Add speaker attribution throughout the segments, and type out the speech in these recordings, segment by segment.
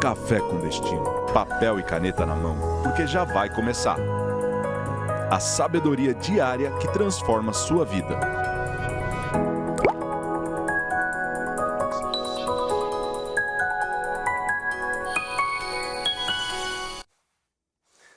Speaker 1: Café com Destino, papel e caneta na mão, porque já vai começar. A sabedoria diária que transforma sua vida.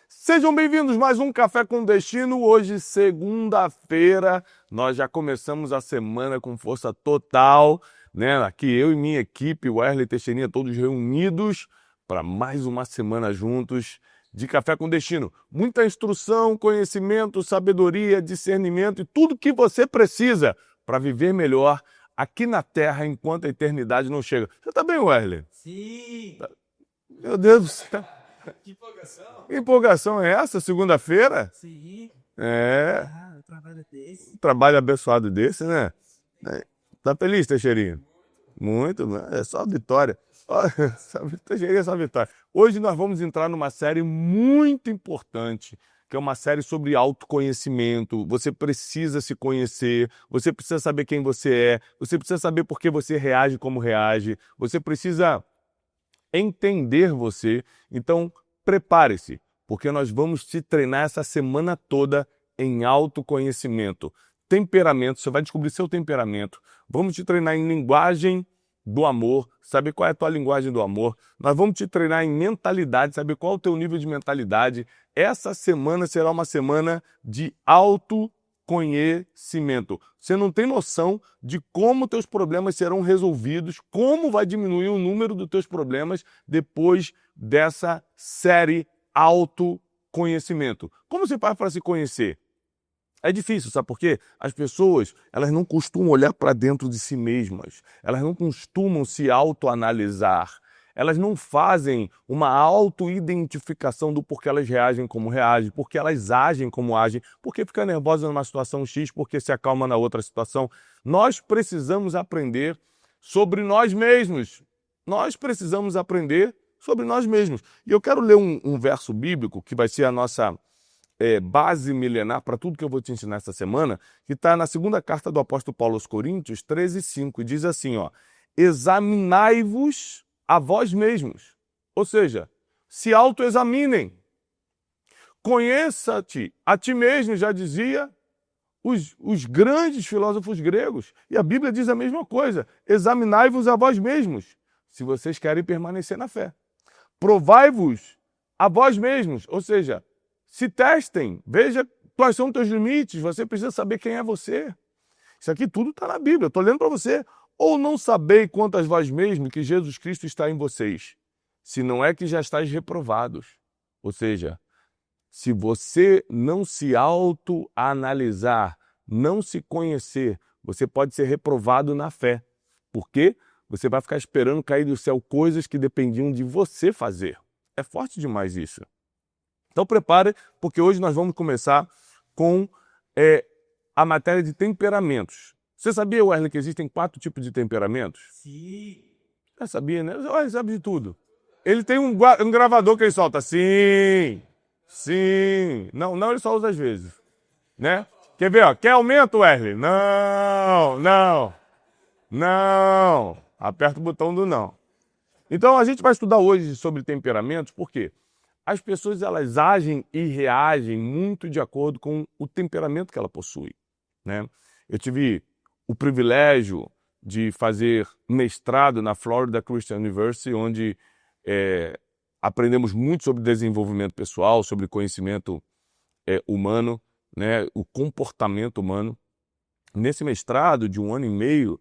Speaker 2: Sejam bem-vindos a mais um Café com Destino. Hoje, segunda-feira, nós já começamos a semana com força total, né? Aqui eu e minha equipe, o Wesley Teixeirinha, todos reunidos para mais uma semana juntos de Café com Destino. Muita instrução, conhecimento, sabedoria, discernimento e tudo que você precisa para viver melhor aqui na Terra enquanto a eternidade não chega. Você tá bem, Wesley?
Speaker 3: Sim!
Speaker 2: Meu Deus do céu!
Speaker 3: Que empolgação!
Speaker 2: Que empolgação é essa, segunda-feira?
Speaker 3: Sim!
Speaker 2: É,
Speaker 3: Ah, trabalho desse.
Speaker 2: um trabalho abençoado desse, né? Tá feliz, Teixeirinha? Muito, é só vitória. Teixeirinha é só vitória. Hoje nós vamos entrar numa série muito importante, que é uma série sobre autoconhecimento. Você precisa se conhecer, você precisa saber quem você é, você precisa saber por que você reage como reage, você precisa entender você. Então, prepare-se, porque nós vamos te treinar essa semana toda em autoconhecimento. Temperamento, você vai descobrir seu temperamento. Vamos te treinar em linguagem do amor, saber qual é a tua linguagem do amor. Nós vamos te treinar em mentalidade, saber qual é o teu nível de mentalidade. Essa semana será uma semana de autoconhecimento. Você não tem noção de como teus problemas serão resolvidos, como vai diminuir o número dos teus problemas depois dessa série autoconhecimento. Como se faz para se conhecer? É difícil, sabe por quê? As pessoas, elas não costumam olhar para dentro de si mesmas, elas não costumam se autoanalisar, elas não fazem uma autoidentificação do porquê elas reagem como reagem, porque elas agem como agem, porque fica nervosa numa situação X, porque se acalma na outra situação. Nós precisamos aprender sobre nós mesmos. Nós precisamos aprender sobre nós mesmos. E eu quero ler um verso bíblico que vai ser a nossa base milenar para tudo que eu vou te ensinar essa semana, que está na segunda carta do apóstolo Paulo aos Coríntios, 13:5, e diz assim, ó: examinai-vos a vós mesmos, ou seja, se autoexaminem, conheça-te a ti mesmo, já dizia os grandes filósofos gregos, e a Bíblia diz a mesma coisa: examinai-vos a vós mesmos, se vocês querem permanecer na fé. Provai-vos a vós mesmos, ou seja, se testem, veja quais são os teus limites, você precisa saber quem é você. Isso aqui tudo está na Bíblia, eu estou lendo para você. Ou não sabei quanto a vós mesmos que Jesus Cristo está em vocês, se não é que já estáis reprovados. Ou seja, se você não se autoanalisar, não se conhecer, você pode ser reprovado na fé. Por quê? Você vai ficar esperando cair do céu coisas que dependiam de você fazer. É forte demais isso. Então prepare, porque hoje nós vamos começar com a matéria de temperamentos. Você sabia, Wesley, que existem 4 tipos de temperamentos?
Speaker 3: Sim!
Speaker 2: Já sabia, né? Ele sabe de tudo. Ele tem um gravador que ele solta sim, sim. Não, ele só usa às vezes. Né? Quer ver, ó? Quer aumento, Wesley? Não. Aperta o botão do não. Então a gente vai estudar hoje sobre temperamentos, por quê? As pessoas, elas agem e reagem muito de acordo com o temperamento que ela possui, né? Eu tive o privilégio de fazer mestrado na Florida Christian University, onde aprendemos muito sobre desenvolvimento pessoal, sobre conhecimento humano, né? O comportamento humano. Nesse mestrado de 1 ano e meio,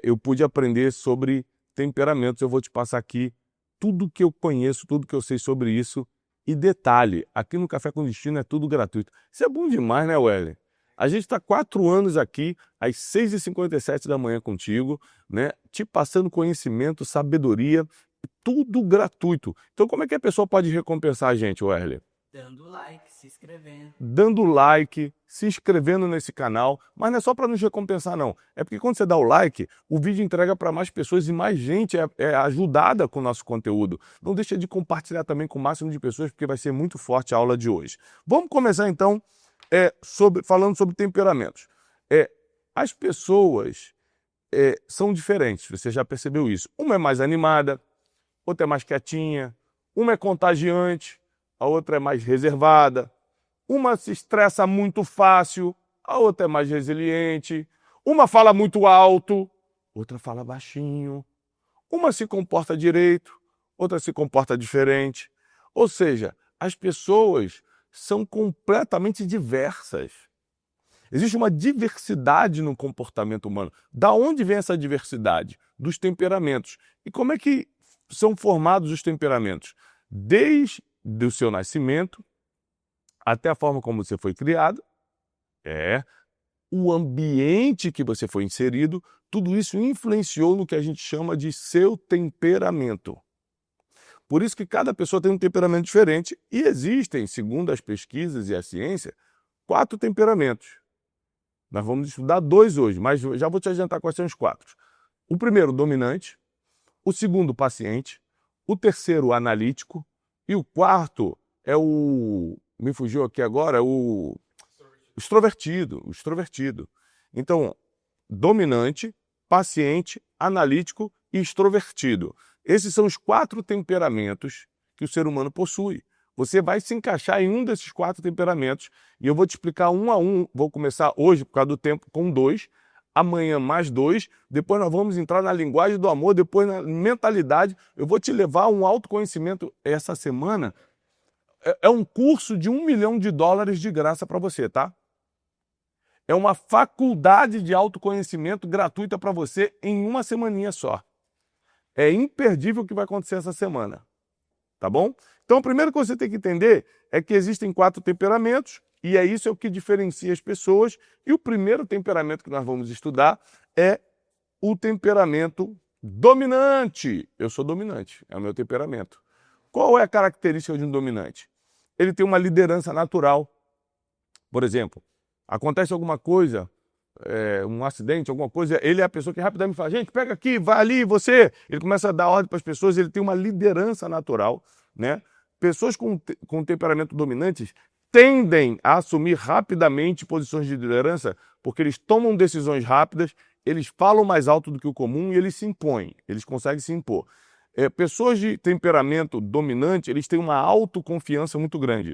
Speaker 2: eu pude aprender sobre temperamentos. Eu vou te passar aqui tudo que eu conheço, tudo que eu sei sobre isso. E detalhe, aqui no Café com Destino é tudo gratuito. Isso é bom demais, né, Wesley? A gente está 4 anos aqui, às 6h57 da manhã contigo, né? Te passando conhecimento, sabedoria, tudo gratuito. Então como é que a pessoa pode recompensar a gente, Wesley?
Speaker 3: Dando like, se inscrevendo.
Speaker 2: Dando like, se inscrevendo nesse canal, mas não é só para nos recompensar não, é porque quando você dá o like, o vídeo entrega para mais pessoas e mais gente é ajudada com o nosso conteúdo. Não deixa de compartilhar também com o máximo de pessoas, porque vai ser muito forte a aula de hoje. Vamos começar então falando sobre temperamentos. As pessoas são diferentes, você já percebeu isso. Uma é mais animada, outra é mais quietinha, uma é contagiante, a outra é mais reservada, uma se estressa muito fácil, a outra é mais resiliente, uma fala muito alto, outra fala baixinho, uma se comporta direito, outra se comporta diferente. Ou seja, as pessoas são completamente diversas. Existe uma diversidade no comportamento humano. Da onde vem essa diversidade? Dos temperamentos. E como é que são formados os temperamentos? Desde o seu nascimento até a forma como você foi criado, o ambiente que você foi inserido, tudo isso influenciou no que a gente chama de seu temperamento. Por isso que cada pessoa tem um temperamento diferente e existem, segundo as pesquisas e a ciência, 4 temperamentos. Nós vamos estudar 2 hoje, mas já vou te adiantar quais são os 4. O primeiro, dominante. O segundo, paciente. O terceiro, analítico. E o quarto é o... Me fugiu aqui agora, o extrovertido. Então, dominante, paciente, analítico e extrovertido. Esses são os 4 temperamentos que o ser humano possui. Você vai se encaixar em um desses 4 temperamentos e eu vou te explicar um a um. Vou começar hoje, por causa do tempo, com 2, amanhã mais 2, depois nós vamos entrar na linguagem do amor, depois na mentalidade. Eu vou te levar a um autoconhecimento essa semana. É um curso de $1 milhão de graça para você, tá? É uma faculdade de autoconhecimento gratuita para você em uma semaninha só. É imperdível o que vai acontecer essa semana, tá bom? Então, o primeiro que você tem que entender é que existem 4 temperamentos e isso é o que diferencia as pessoas. E o primeiro temperamento que nós vamos estudar é o temperamento dominante. Eu sou dominante, é o meu temperamento. Qual é a característica de um dominante? Ele tem uma liderança natural. Por exemplo, acontece alguma coisa, um acidente, alguma coisa, ele é a pessoa que rapidamente fala, gente, pega aqui, vai ali, você. Ele começa a dar ordem para as pessoas, ele tem uma liderança natural, né? Pessoas com temperamento dominantes tendem a assumir rapidamente posições de liderança porque eles tomam decisões rápidas, eles falam mais alto do que o comum e eles se impõem, eles conseguem se impor. Pessoas de temperamento dominante, eles têm uma autoconfiança muito grande.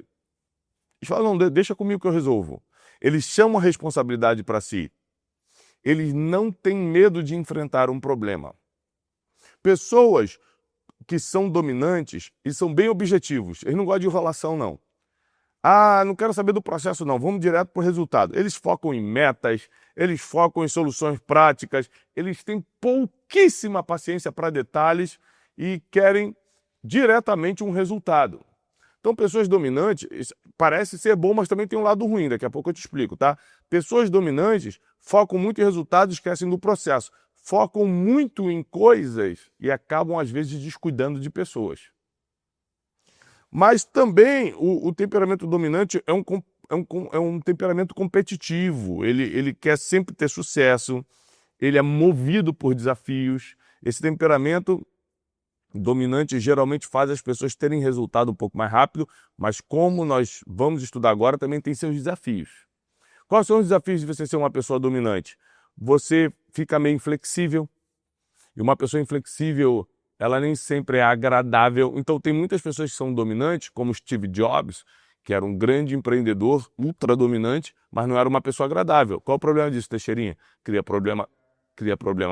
Speaker 2: Eles falam, não, deixa comigo que eu resolvo. Eles chamam a responsabilidade para si. Eles não têm medo de enfrentar um problema. Pessoas que são dominantes e são bem objetivos. Eles não gostam de enrolação, não. Ah, não quero saber do processo, não. Vamos direto para o resultado. Eles focam em metas, eles focam em soluções práticas, eles têm pouquíssima paciência para detalhes e querem diretamente um resultado. Então, pessoas dominantes, parece ser bom, mas também tem um lado ruim, daqui a pouco eu te explico, tá? Pessoas dominantes focam muito em resultados e esquecem do processo. Focam muito em coisas e acabam, às vezes, descuidando de pessoas. Mas também o temperamento dominante é um temperamento competitivo. Ele quer sempre ter sucesso, ele é movido por desafios. Esse temperamento dominante geralmente faz as pessoas terem resultado um pouco mais rápido, mas como nós vamos estudar agora, também tem seus desafios. Quais são os desafios de você ser uma pessoa dominante? Você fica meio inflexível, e uma pessoa inflexível, ela nem sempre é agradável. Então tem muitas pessoas que são dominantes, como Steve Jobs, que era um grande empreendedor, ultra dominante, mas não era uma pessoa agradável. Qual o problema disso, Teixeirinha? Cria problema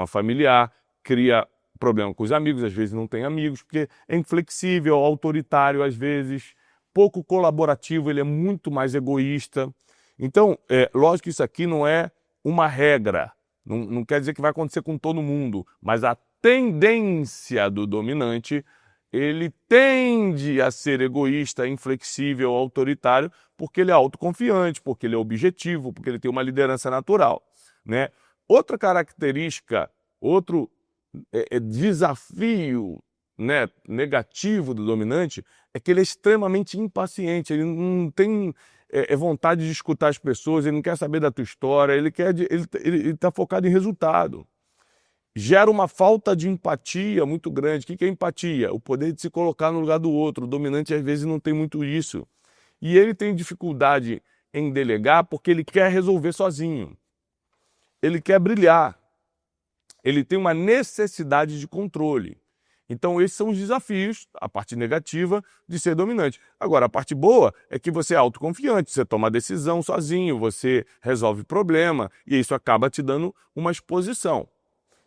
Speaker 2: familiar, cria problema com os amigos, às vezes não tem amigos, porque é inflexível, autoritário às vezes, pouco colaborativo, ele é muito mais egoísta. Então, lógico que isso aqui não é uma regra, não quer dizer que vai acontecer com todo mundo, mas a tendência do dominante, ele tende a ser egoísta, inflexível, autoritário, porque ele é autoconfiante, porque ele é objetivo, porque ele tem uma liderança natural, né? Outra característica, outro desafio, né, negativo do dominante é que ele é extremamente impaciente, ele não tem vontade de escutar as pessoas, ele não quer saber da tua história, ele está focado em resultado. Gera uma falta de empatia muito grande. O que é empatia? O poder de se colocar no lugar do outro. O dominante às vezes não tem muito isso. E ele tem dificuldade em delegar porque ele quer resolver sozinho. Ele quer brilhar. Ele tem uma necessidade de controle. Então, esses são os desafios, a parte negativa de ser dominante. Agora, a parte boa é que você é autoconfiante, você toma decisão sozinho, você resolve problema, e isso acaba te dando uma exposição.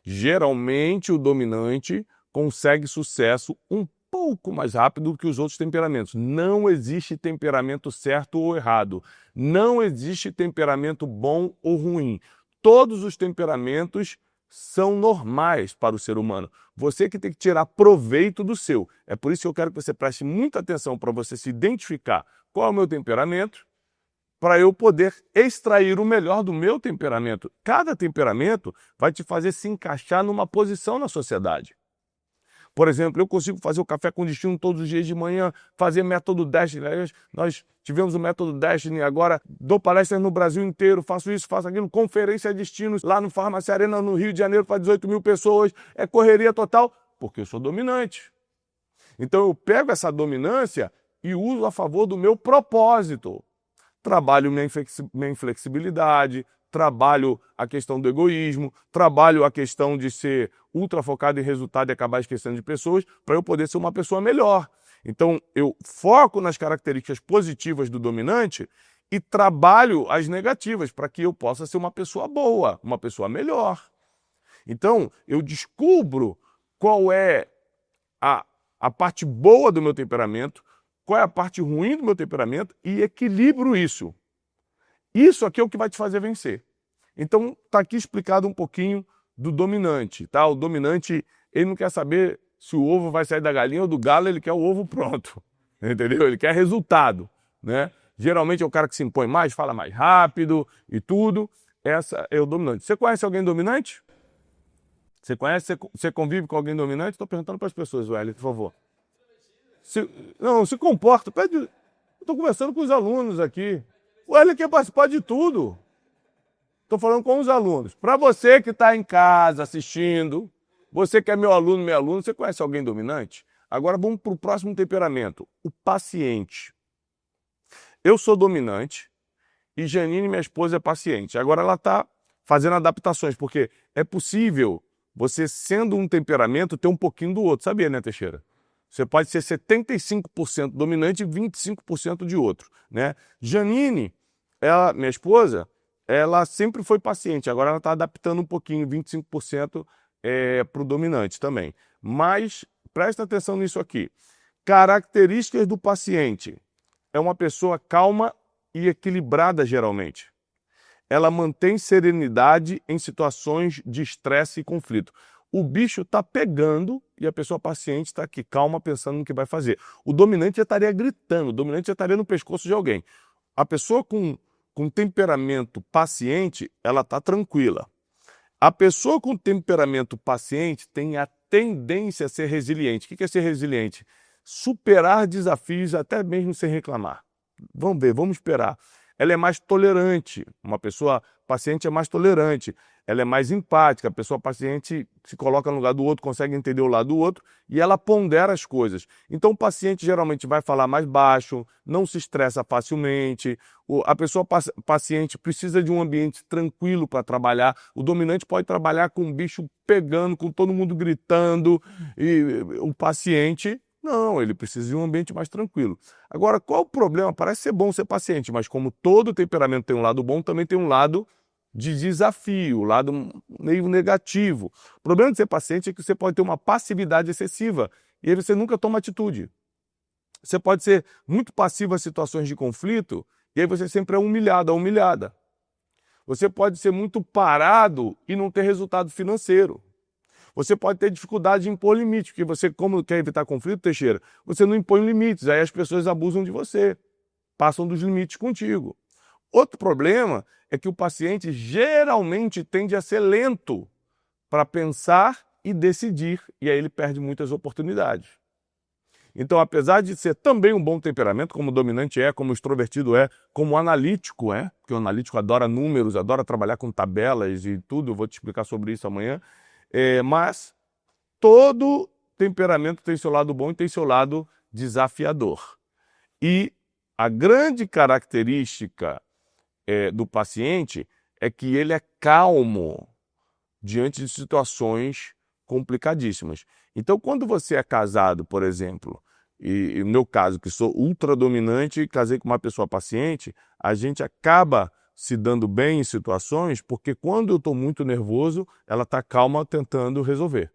Speaker 2: Geralmente, o dominante consegue sucesso um pouco mais rápido do que os outros temperamentos. Não existe temperamento certo ou errado. Não existe temperamento bom ou ruim. Todos os temperamentos são normais para o ser humano. Você que tem que tirar proveito do seu. É por isso que eu quero que você preste muita atenção para você se identificar qual é o meu temperamento, para eu poder extrair o melhor do meu temperamento. Cada temperamento vai te fazer se encaixar numa posição na sociedade. Por exemplo, eu consigo fazer o café com destino todos os dias de manhã, fazer método Destiny. Nós tivemos o método Destiny, agora dou palestras no Brasil inteiro, faço isso, faço aquilo, conferência a destinos lá no Farmácia Arena, no Rio de Janeiro, para 18 mil pessoas, é correria total, porque eu sou dominante. Então eu pego essa dominância e uso a favor do meu propósito. Trabalho minha inflexibilidade, trabalho a questão do egoísmo, trabalho a questão de ser ultra focado em resultado e acabar esquecendo de pessoas, para eu poder ser uma pessoa melhor. Então, eu foco nas características positivas do dominante e trabalho as negativas, para que eu possa ser uma pessoa boa, uma pessoa melhor. Então, eu descubro qual é a parte boa do meu temperamento, qual é a parte ruim do meu temperamento e equilibro isso. Isso aqui é o que vai te fazer vencer. Então, está aqui explicado um pouquinho do dominante, tá? O dominante, ele não quer saber se o ovo vai sair da galinha ou do galo, ele quer o ovo pronto, entendeu? Ele quer resultado, né? Geralmente é o cara que se impõe mais, fala mais rápido e tudo. Essa é o dominante. Você conhece alguém dominante? Você conhece? Você convive com alguém dominante? Estou perguntando para as pessoas, Wellington, por favor. Não, se comporta. Eu estou conversando com os alunos aqui. O Wellington quer participar de tudo. Estou falando com os alunos. Para você que está em casa assistindo, você que é meu aluno, você conhece alguém dominante? Agora vamos para o próximo temperamento, o paciente. Eu sou dominante e Janine, minha esposa, é paciente. Agora ela está fazendo adaptações, porque é possível você, sendo um temperamento, ter um pouquinho do outro. Sabia, né, Teixeira? Você pode ser 75% dominante e 25% de outro, né? Janine, ela, minha esposa, ela sempre foi paciente, agora ela está adaptando um pouquinho, 25% para o dominante também. Mas presta atenção nisso aqui. Características do paciente. É uma pessoa calma e equilibrada, geralmente. Ela mantém serenidade em situações de estresse e conflito. O bicho está pegando e a pessoa paciente está aqui, calma, pensando no que vai fazer. O dominante já estaria gritando, o dominante já estaria no pescoço de alguém. A pessoa com temperamento paciente, ela está tranquila. A pessoa com temperamento paciente tem a tendência a ser resiliente. O que é ser resiliente? Superar desafios até mesmo sem reclamar. Vamos ver, vamos esperar. Ela é mais tolerante, uma pessoa paciente é mais tolerante, ela é mais empática, a pessoa paciente se coloca no lugar do outro, consegue entender o lado do outro e ela pondera as coisas. Então o paciente geralmente vai falar mais baixo, não se estressa facilmente, a pessoa paciente precisa de um ambiente tranquilo para trabalhar, o dominante pode trabalhar com o bicho pegando, com todo mundo gritando, e o paciente... não, ele precisa de um ambiente mais tranquilo. Agora, qual o problema? Parece ser bom ser paciente, mas como todo temperamento tem um lado bom, também tem um lado de desafio, um lado meio negativo. O problema de ser paciente é que você pode ter uma passividade excessiva e aí você nunca toma atitude. Você pode ser muito passivo a situações de conflito e aí você sempre é humilhado ou humilhada. Você pode ser muito parado e não ter resultado financeiro. Você pode ter dificuldade de impor limites, porque você, como quer evitar conflito, Teixeira, você não impõe limites, aí as pessoas abusam de você, passam dos limites contigo. Outro problema é que o paciente geralmente tende a ser lento para pensar e decidir, e aí ele perde muitas oportunidades. Então, apesar de ser também um bom temperamento, como o dominante é, como o extrovertido é, como o analítico é, porque o analítico adora números, adora trabalhar com tabelas e tudo, eu vou te explicar sobre isso amanhã, mas todo temperamento tem seu lado bom e tem seu lado desafiador. E a grande característica do paciente é que ele é calmo diante de situações complicadíssimas. Então, quando você é casado, por exemplo, e no meu caso, que sou ultra dominante e casei com uma pessoa paciente, a gente acaba se dando bem em situações, porque quando eu estou muito nervoso, ela está calma tentando resolver.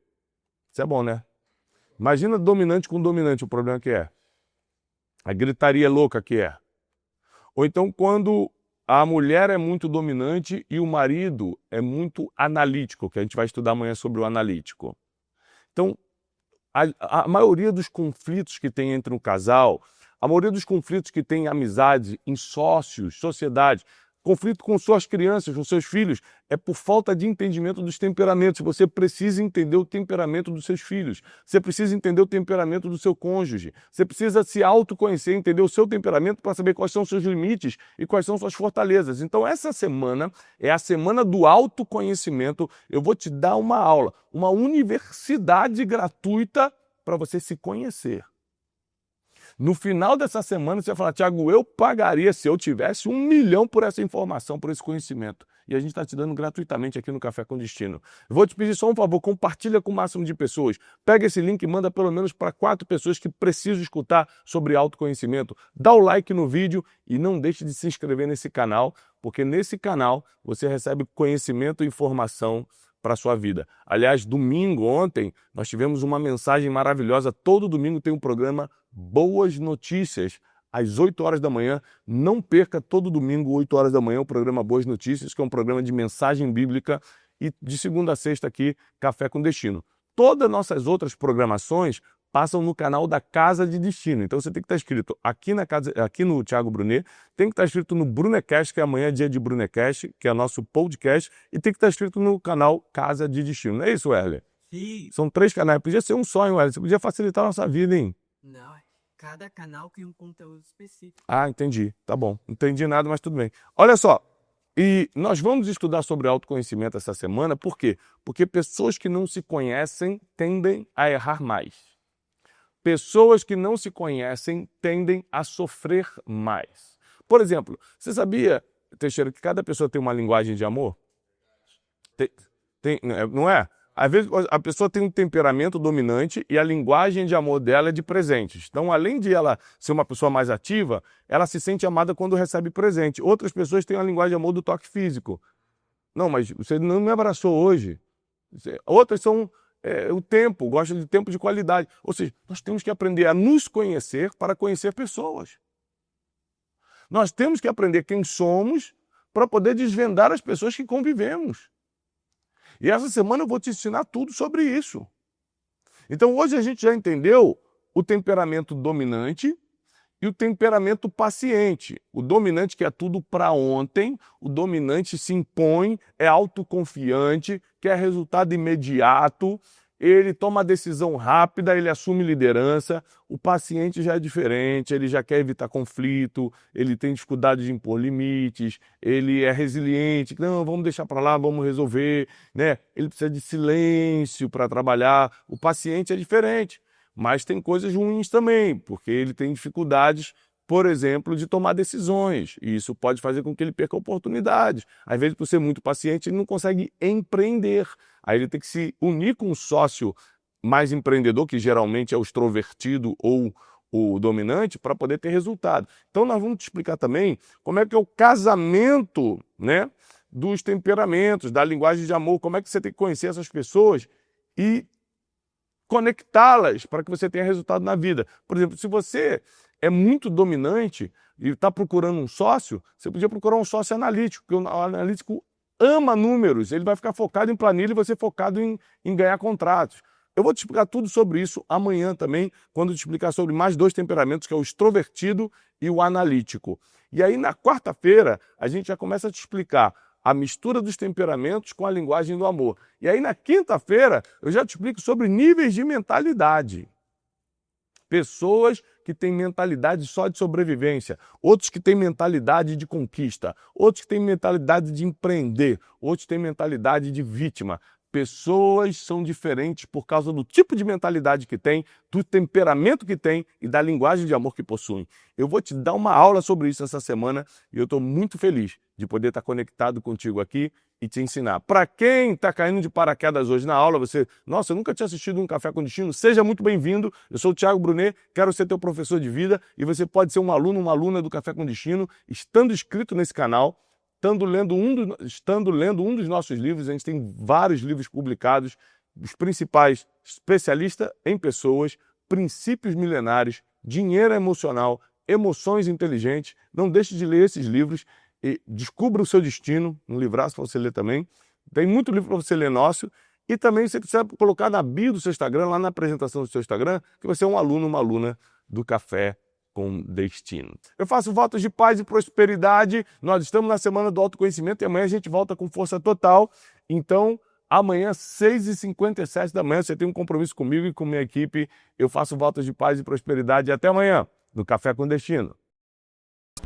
Speaker 2: Isso é bom, né? Imagina dominante com dominante, o problema que é. A gritaria louca que é. Ou então quando a mulher é muito dominante e o marido é muito analítico, que a gente vai estudar amanhã sobre o analítico. Então, a maioria dos conflitos que tem entre um casal, a maioria dos conflitos que tem em amizade, em sócios, sociedade, conflito com suas crianças, com seus filhos, é por falta de entendimento dos temperamentos. Você precisa entender o temperamento dos seus filhos. Você precisa entender o temperamento do seu cônjuge. Você precisa se autoconhecer, entender o seu temperamento para saber quais são os seus limites e quais são suas fortalezas. Então, essa semana é a semana do autoconhecimento. Eu vou te dar uma aula, uma universidade gratuita para você se conhecer. No final dessa semana, você vai falar, Tiago, eu pagaria se eu tivesse 1 milhão por essa informação, por esse conhecimento. E a gente está te dando gratuitamente aqui no Café com Destino. Eu vou te pedir só um favor, compartilha com o máximo de pessoas. Pega esse link e manda pelo menos para 4 pessoas que precisam escutar sobre autoconhecimento. Dá o like no vídeo e não deixe de se inscrever nesse canal, porque nesse canal você recebe conhecimento e informação para a sua vida. Aliás, domingo, ontem, nós tivemos uma mensagem maravilhosa. Todo domingo tem um programa Boas Notícias, às 8 horas da manhã. Não perca todo domingo, 8 horas da manhã, o programa Boas Notícias, que é um programa de mensagem bíblica, e de segunda a sexta aqui, Café com Destino. Todas as nossas outras programações passam no canal da Casa de Destino. Então você tem que estar inscrito aqui no Thiago Brunet, tem que estar inscrito no Brunecast, que amanhã é dia de Brunecast, que é nosso podcast, e tem que estar inscrito no canal Casa de Destino. Não é isso, Werler?
Speaker 3: Sim.
Speaker 2: São 3 canais. Podia ser um só, hein, Werler? Você podia facilitar a nossa vida, hein?
Speaker 3: Não, cada canal tem um conteúdo específico.
Speaker 2: Ah, entendi. Tá bom. Não entendi nada, mas tudo bem. Olha só. E nós vamos estudar sobre autoconhecimento essa semana. Por quê? Porque pessoas que não se conhecem tendem a errar mais. Pessoas que não se conhecem tendem a sofrer mais. Por exemplo, você sabia, Teixeira, que cada pessoa tem uma linguagem de amor? Não é? Às vezes a pessoa tem um temperamento dominante e a linguagem de amor dela é de presentes. Então, além de ela ser uma pessoa mais ativa, ela se sente amada quando recebe presente. Outras pessoas têm a linguagem de amor do toque físico. Não, mas você não me abraçou hoje. Outras são o tempo, gostam de tempo de qualidade. Ou seja, nós temos que aprender a nos conhecer para conhecer pessoas. Nós temos que aprender quem somos para poder desvendar as pessoas que convivemos. E essa semana eu vou te ensinar tudo sobre isso. Então hoje a gente já entendeu o temperamento dominante e o temperamento paciente. O dominante quer tudo para ontem, o dominante se impõe, é autoconfiante, quer resultado imediato, ele toma decisão rápida, ele assume liderança. O paciente já é diferente, ele já quer evitar conflito, ele tem dificuldade de impor limites, ele é resiliente, não, vamos deixar para lá, vamos resolver, né? Ele precisa de silêncio para trabalhar. O paciente é diferente, mas tem coisas ruins também, porque ele tem dificuldades, por exemplo, de tomar decisões, e isso pode fazer com que ele perca oportunidades. Às vezes, por ser muito paciente, ele não consegue empreender. Aí ele tem que se unir com um sócio mais empreendedor, que geralmente é o extrovertido ou o dominante, para poder ter resultado. Então nós vamos te explicar também como é que é o casamento, né, dos temperamentos, da linguagem de amor, como é que você tem que conhecer essas pessoas e conectá-las para que você tenha resultado na vida. Por exemplo, se você é muito dominante e está procurando um sócio, você podia procurar um sócio analítico, porque o analítico ama números, ele vai ficar focado em planilha e você focado em ganhar contratos. Eu vou te explicar tudo sobre isso amanhã também, quando eu te explicar sobre mais 2 temperamentos, que é o extrovertido e o analítico. E aí na quarta-feira a gente já começa a te explicar a mistura dos temperamentos com a linguagem do amor. E aí na quinta-feira eu já te explico sobre níveis de mentalidade. Pessoas que têm mentalidade só de sobrevivência, outros que têm mentalidade de conquista, outros que têm mentalidade de empreender, outros têm mentalidade de vítima. Pessoas são diferentes por causa do tipo de mentalidade que tem, do temperamento que tem e da linguagem de amor que possuem. Eu vou te dar uma aula sobre isso essa semana e eu estou muito feliz de poder estar conectado contigo aqui e te ensinar. Para quem está caindo de paraquedas hoje na aula, nossa, eu nunca tinha assistido um Café com Destino, seja muito bem-vindo. Eu sou o Thiago Brunet, quero ser teu professor de vida e você pode ser um aluno, uma aluna do Café com Destino, estando inscrito nesse canal, estando lendo um dos nossos livros. A gente tem vários livros publicados, os principais: Especialista em Pessoas, Princípios Milenares, Dinheiro Emocional, Emoções Inteligentes. Não deixe de ler esses livros e descubra o seu destino, um livraço para você ler também. Tem muito livro para você ler nosso. E também você precisa colocar na bio do seu Instagram, lá na apresentação do seu Instagram, que você é um aluno, uma aluna do Café com Destino. Eu faço votos de paz e prosperidade. Nós estamos na Semana do Autoconhecimento e amanhã a gente volta com força total. Então, amanhã, 6h57 da manhã, você tem um compromisso comigo e com minha equipe. Eu faço votos de paz e prosperidade. Até amanhã, no Café com Destino.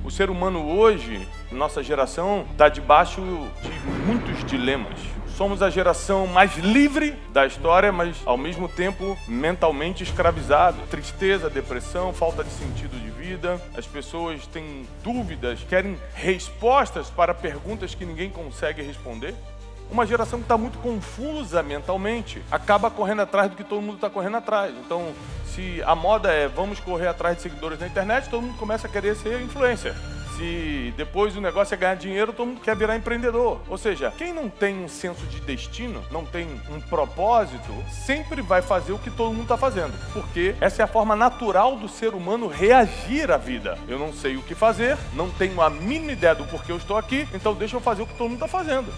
Speaker 2: O ser humano hoje, nossa geração, está debaixo de muitos dilemas. Somos a geração mais livre da história, mas ao mesmo tempo mentalmente escravizado. Tristeza, depressão, falta de sentido de vida. As pessoas têm dúvidas, querem respostas para perguntas que ninguém consegue responder. Uma geração que está muito confusa mentalmente, acaba correndo atrás do que todo mundo está correndo atrás. Então, se a moda é vamos correr atrás de seguidores na internet, todo mundo começa a querer ser influencer. Se depois o negócio é ganhar dinheiro, todo mundo quer virar empreendedor. Ou seja, quem não tem um senso de destino, não tem um propósito, sempre vai fazer o que todo mundo está fazendo. Porque essa é a forma natural do ser humano reagir à vida. Eu não sei o que fazer, não tenho a mínima ideia do porquê eu estou aqui, então deixa eu fazer o que todo mundo está fazendo.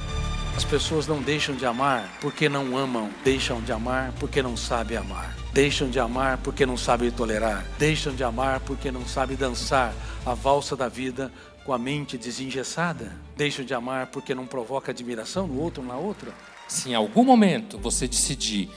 Speaker 4: As pessoas não deixam de amar porque não amam. Deixam de amar porque não sabem amar. Deixam de amar porque não sabem tolerar. Deixam de amar porque não sabem dançar a valsa da vida com a mente desengessada. Deixam de amar porque não provoca admiração no outro ou na outra.
Speaker 5: Se em algum momento você decidir,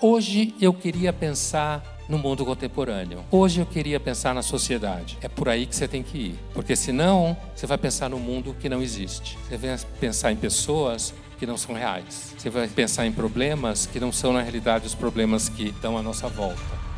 Speaker 5: hoje eu queria pensar no mundo contemporâneo, hoje eu queria pensar na sociedade, é por aí que você tem que ir. Porque senão, você vai pensar no mundo que não existe. Você vai pensar em pessoas que não são reais. Você vai pensar em problemas que não são, na realidade, os problemas que estão à nossa volta.